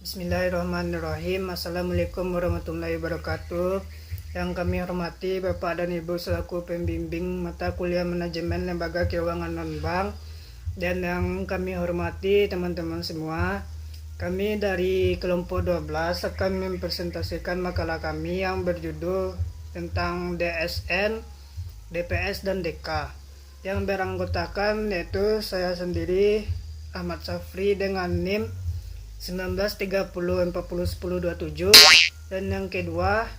Bismillahirrahmanirrahim. Assalamualaikum warahmatullahi wabarakatuh. Yang kami hormati Bapak dan Ibu selaku pembimbing mata kuliah manajemen lembaga keuangan non-bank, dan yang kami hormati teman-teman semua. Kami dari kelompok 12 akan mempresentasikan makalah kami yang berjudul tentang DSN, DPS, dan DK. Yang beranggotakan yaitu saya sendiri, Ahmad Safri, dengan NIM 1930401027, dan yang kedua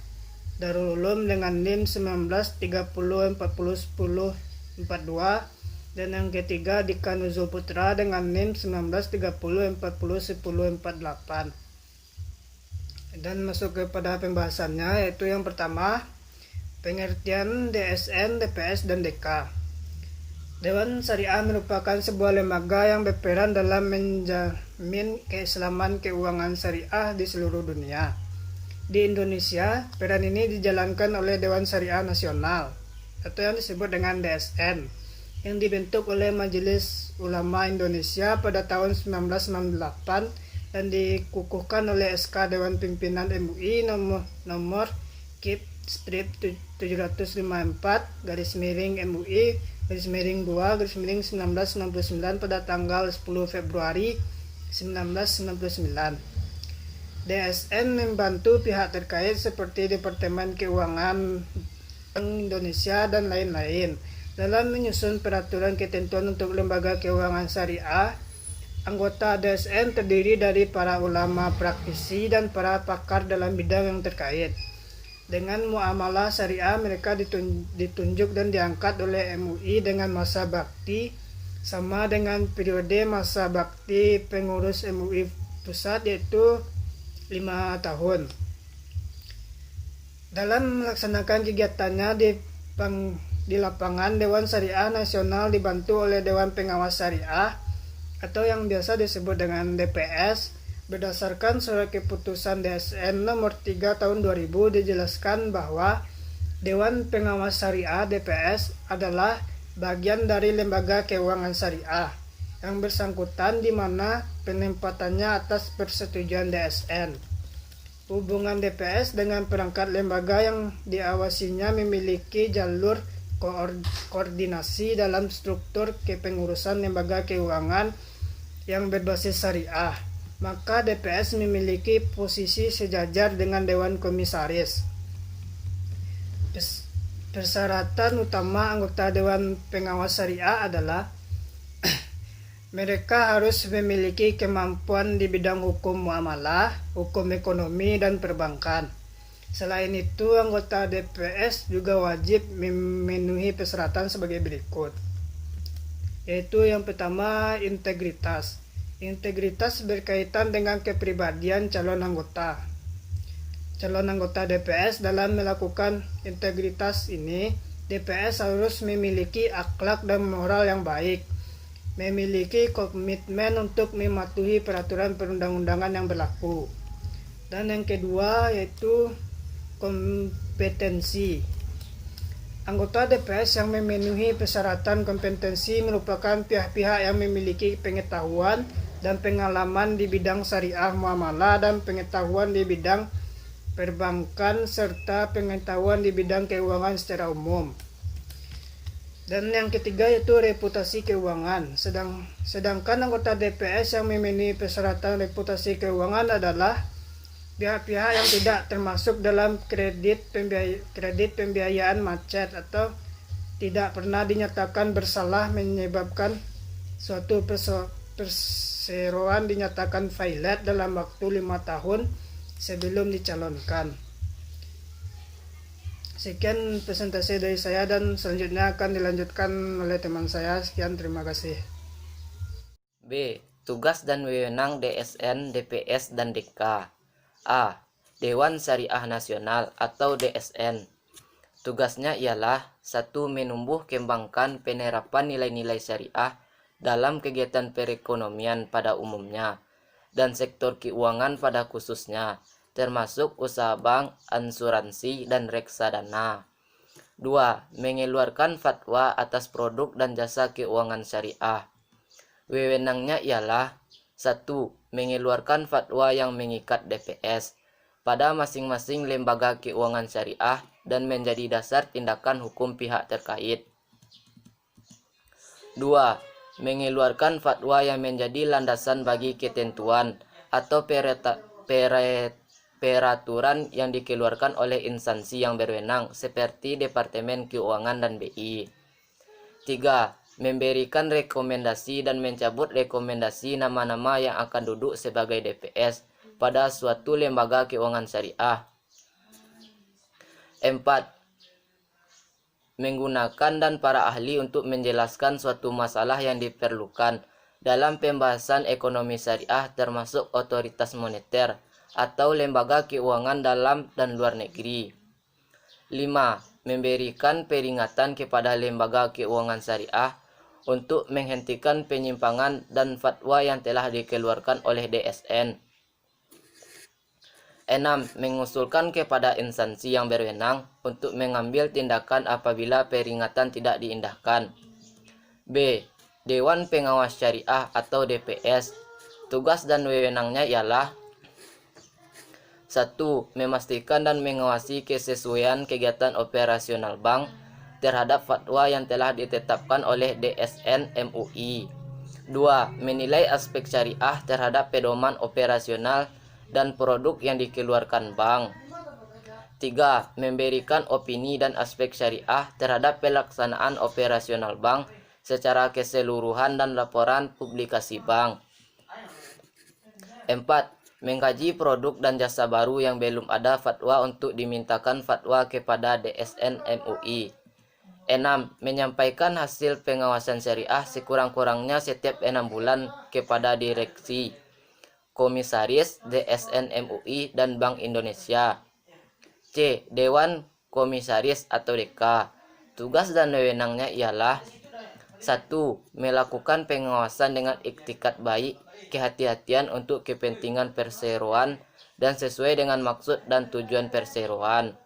Darul Ulum dengan NIM 1930401042, dan yang ketiga Dika Nuzul Putra dengan NIM 1930401048. Dan masuk kepada pembahasannya, yaitu yang pertama, pengertian DSN, DPS, dan DK. Dewan Syariah merupakan sebuah lembaga yang berperan dalam menjamin keislaman keuangan syariah di seluruh dunia. Di Indonesia, peran ini dijalankan oleh Dewan Syariah Nasional atau yang disebut dengan DSN, yang dibentuk oleh Majelis Ulama Indonesia pada tahun 1998 dan dikukuhkan oleh SK Dewan Pimpinan MUI nomor KIP strip 754-MUI /2/1999 pada tanggal 10 Februari 1999. DSN membantu pihak terkait seperti Departemen Keuangan Bank Indonesia dan lain-lain dalam menyusun peraturan ketentuan untuk lembaga keuangan syariah. Anggota DSN terdiri dari para ulama praktisi dan para pakar dalam bidang yang terkait. Dengan muamalah syariah, mereka ditunjuk dan diangkat oleh MUI dengan masa bakti sama dengan periode masa bakti pengurus MUI pusat, yaitu 5 tahun. Dalam melaksanakan kegiatannya di lapangan, Dewan Syariah Nasional dibantu oleh Dewan Pengawas Syariah atau yang biasa disebut dengan DPS. Berdasarkan surat keputusan DSN nomor 3 tahun 2000 dijelaskan bahwa Dewan Pengawas Syariah DPS adalah bagian dari lembaga keuangan syariah yang bersangkutan, di mana penempatannya atas persetujuan DSN. Hubungan DPS dengan perangkat lembaga yang diawasinya memiliki jalur koordinasi dalam struktur kepengurusan lembaga keuangan yang berbasis syariah. Maka DPS memiliki posisi sejajar dengan Dewan Komisaris. Persyaratan utama anggota Dewan Pengawas Syariah adalah mereka harus memiliki kemampuan di bidang hukum muamalah, hukum ekonomi, dan perbankan. Selain itu, anggota DPS juga wajib memenuhi persyaratan sebagai berikut, yaitu yang pertama, integritas. Integritas berkaitan dengan kepribadian calon anggota. Calon anggota DPS dalam melakukan integritas ini, DPS harus memiliki akhlak dan moral yang baik, memiliki komitmen untuk mematuhi peraturan perundang-undangan yang berlaku. Dan yang kedua yaitu kompetensi. Anggota DPS yang memenuhi persyaratan kompetensi merupakan pihak-pihak yang memiliki pengetahuan dan pengalaman di bidang syariah muamalah dan pengetahuan di bidang perbankan serta pengetahuan di bidang keuangan secara umum. Dan yang ketiga yaitu reputasi keuangan. Sedangkan anggota DPS yang memenuhi persyaratan reputasi keuangan adalah pihak-pihak yang tidak termasuk dalam kredit pembiayaan macet atau tidak pernah dinyatakan bersalah menyebabkan suatu perseroan dinyatakan violet dalam waktu 5 tahun sebelum dicalonkan. Sekian presentasi dari saya dan selanjutnya akan dilanjutkan oleh teman saya. Sekian, terima kasih. B. Tugas dan wewenang DSN, DPS, dan DK. A. Dewan Syariah Nasional atau DSN. Tugasnya ialah 1. Menumbuh kembangkan penerapan nilai-nilai syariah dalam kegiatan perekonomian pada umumnya dan sektor keuangan pada khususnya, termasuk usaha bank, asuransi, dan reksadana. 2. Mengeluarkan fatwa atas produk dan jasa keuangan syariah. Wewenangnya ialah 1. mengeluarkan fatwa yang mengikat DPS pada masing-masing lembaga keuangan syariah dan menjadi dasar tindakan hukum pihak terkait. 2. Mengeluarkan fatwa yang menjadi landasan bagi ketentuan atau peraturan yang dikeluarkan oleh instansi yang berwenang seperti Departemen Keuangan dan BI. 3. Memberikan rekomendasi dan mencabut rekomendasi nama-nama yang akan duduk sebagai DPS pada suatu lembaga keuangan syariah. 4. Menggunakan dan para ahli untuk menjelaskan suatu masalah yang diperlukan dalam pembahasan ekonomi syariah termasuk otoritas moneter atau lembaga keuangan dalam dan luar negeri. 5. Memberikan peringatan kepada lembaga keuangan syariah untuk menghentikan penyimpangan dan fatwa yang telah dikeluarkan oleh DSN. 6. Mengusulkan kepada instansi yang berwenang untuk mengambil tindakan apabila peringatan tidak diindahkan. B. Dewan Pengawas Syariah atau DPS. Tugas dan wewenangnya ialah 1. Memastikan dan mengawasi kesesuaian kegiatan operasional bank terhadap fatwa yang telah ditetapkan oleh DSN MUI. 2. Menilai aspek syariah terhadap pedoman operasional dan produk yang dikeluarkan bank. 3. Memberikan opini dan aspek syariah terhadap pelaksanaan operasional bank secara keseluruhan dan laporan publikasi bank. 4. Mengkaji produk dan jasa baru yang belum ada fatwa untuk dimintakan fatwa kepada DSN MUI. 6. Menyampaikan hasil pengawasan syariah sekurang-kurangnya setiap 6 bulan kepada direksi, komisaris DSN MUI dan Bank Indonesia. C. Dewan Komisaris atau DK. Tugas dan wewenangnya ialah 1. Melakukan pengawasan dengan iktikat baik, kehati-hatian untuk kepentingan perseroan dan sesuai dengan maksud dan tujuan perseroan.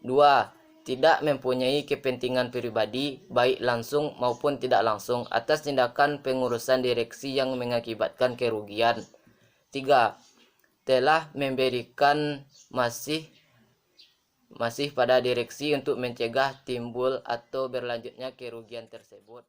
2. Tidak mempunyai kepentingan pribadi, baik langsung maupun tidak langsung, atas tindakan pengurusan direksi yang mengakibatkan kerugian. 3. Telah memberikan masih pada direksi untuk mencegah timbul atau berlanjutnya kerugian tersebut.